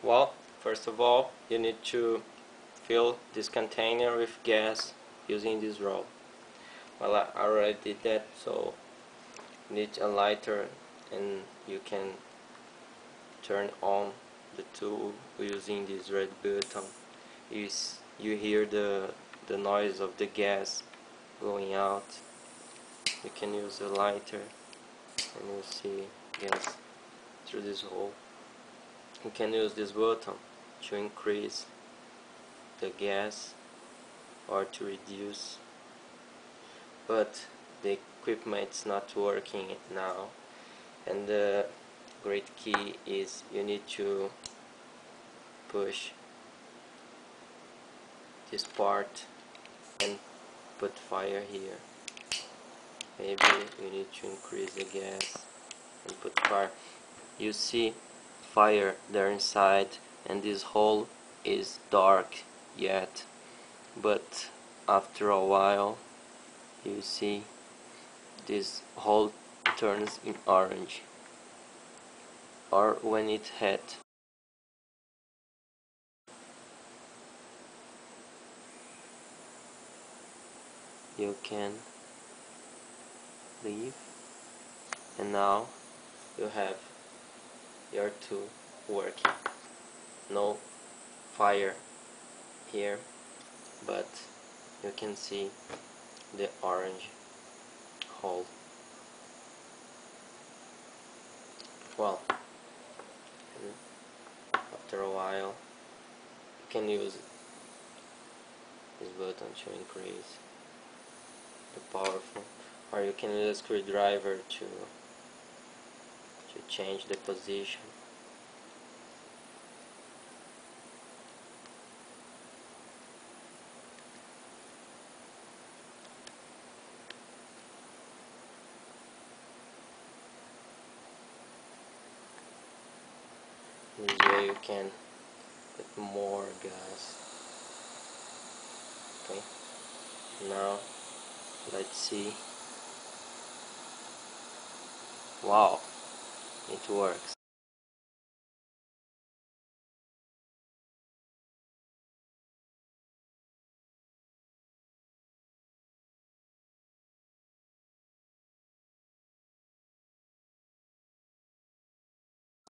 Well, first of all, you need to fill this container with gas using this roll. Well, I already did that, so you need a lighter and you can turn on the tool using this red button. You hear the noise of the gas going out. You can use a lighter and you see gas through this hole. You can use this button to increase the gas or to reduce, but the equipment's not working now, and the great key is you need to push this part and put fire here. Maybe you need to increase the gas and put fire. You see fire there inside, and this hole is dark yet, but after a while you see this hole turns in orange, or when it hit, you can leave, and now you have your tool working. No fire here, but you can see the orange hole. Well, after a while you can use this button to increase the powerful, or you can use a screwdriver to change the position. This way you can put more gas. Okay, now let's see. Wow, it works.